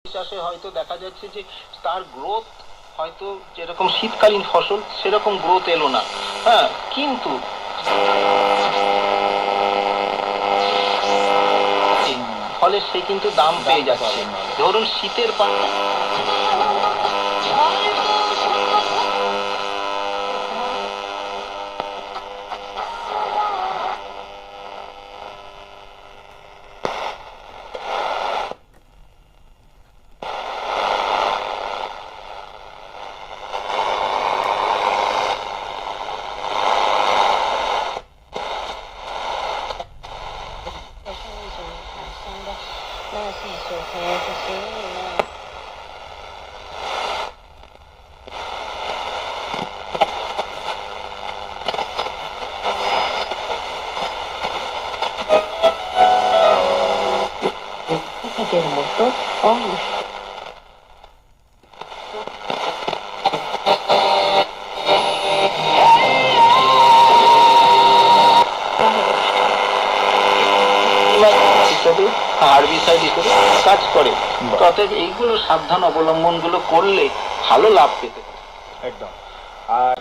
চাষে হয়তো দেখা যাচ্ছে যে তার গ্রোথ হয়তো যেরকম শীতকালীন ফসল সেরকম গ্রোথ এলো না। হ্যাঁ, কিন্তু ফলে সে কিন্তু দাম পেয়ে যাচ্ছে। ধরুন শীতের terremoto only. হিসেবে হার্বিসাইড হিসেবে কাজ করে। অতএব এইগুলো সাবধান অবলম্বনগুলো করলে ভালো লাভ পেতে পারে। একদম। আর